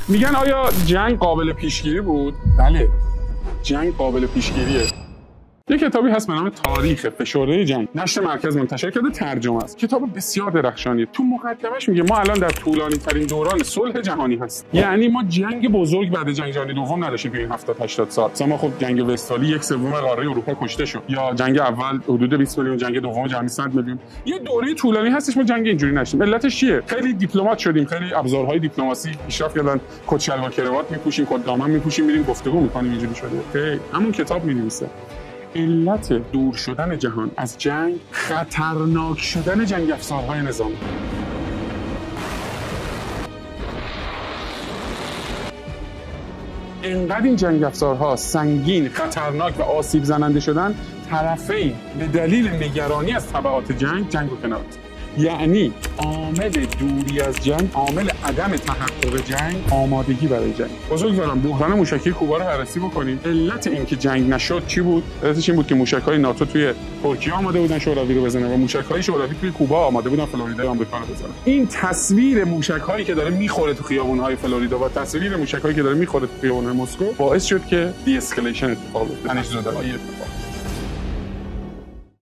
میگن آیا جنگ قابل پیشگیری بود؟ بله، جنگ قابل پیشگیریه. یک کتابی هست به نام تاریخ فشرده جنگ، نشر مرکز منتشر کرده، ترجمه است. کتاب بسیار درخشانیه. تو مقدمش میگه ما الان در طولانی ترین دوران صلح جهانی هست. یعنی ما جنگ بزرگ بعد جنگ جهانی دوم نداشتیم تو این 70 80 سال. مثلا ما خب جنگ وستفالی 1/3 قاره اروپا کشته شد، یا جنگ اول حدود 20 میلیون، جنگ دوم جهانی 100 میلیون. یه دوره طولانی هستش ما جنگ اینجوری نشیم. علتش چیه؟ خیلی دیپلمات شدیم، خیلی ابزارهای دیپلماسی پیشرفت کردن، کت شلوار کراوات میپوشیم، کت دامن میپوشیم، میریم گفتگو میکنیم، اینجوری شده. خیلی همون کتاب مینویسه علت دور شدن جهان از جنگ خطرناک شدن جنگ افزارهای نظامی. اینقدر این جنگ افزارها سنگین، خطرناک و آسیب زننده شدن، طرفین به دلیل نگرانی از تبعات جنگ رو کنار. یعنی عامل دوری از جنگ، عامل عدم تحقق جنگ، آمادگی برای جنگ. بزرگواران بحران موشکی کوبا رو بررسی بکنیم. علت اینکه جنگ نشد چی بود؟ علتش این بود که موشک‌های ناتو توی ترکیه آماده بودن شوروی رو بزنن و موشک‌های شوروی توی کوبا آماده بودن فلوریدای آمریکا رو بزنن. این تصویر موشک‌هایی که داره میخوره تو خیابون‌های فلوریدا و تصویر موشک‌هایی که داره میخوره تو خیابون‌های مسکو باعث شد که دی اسکلیشن اتفاق بیفته.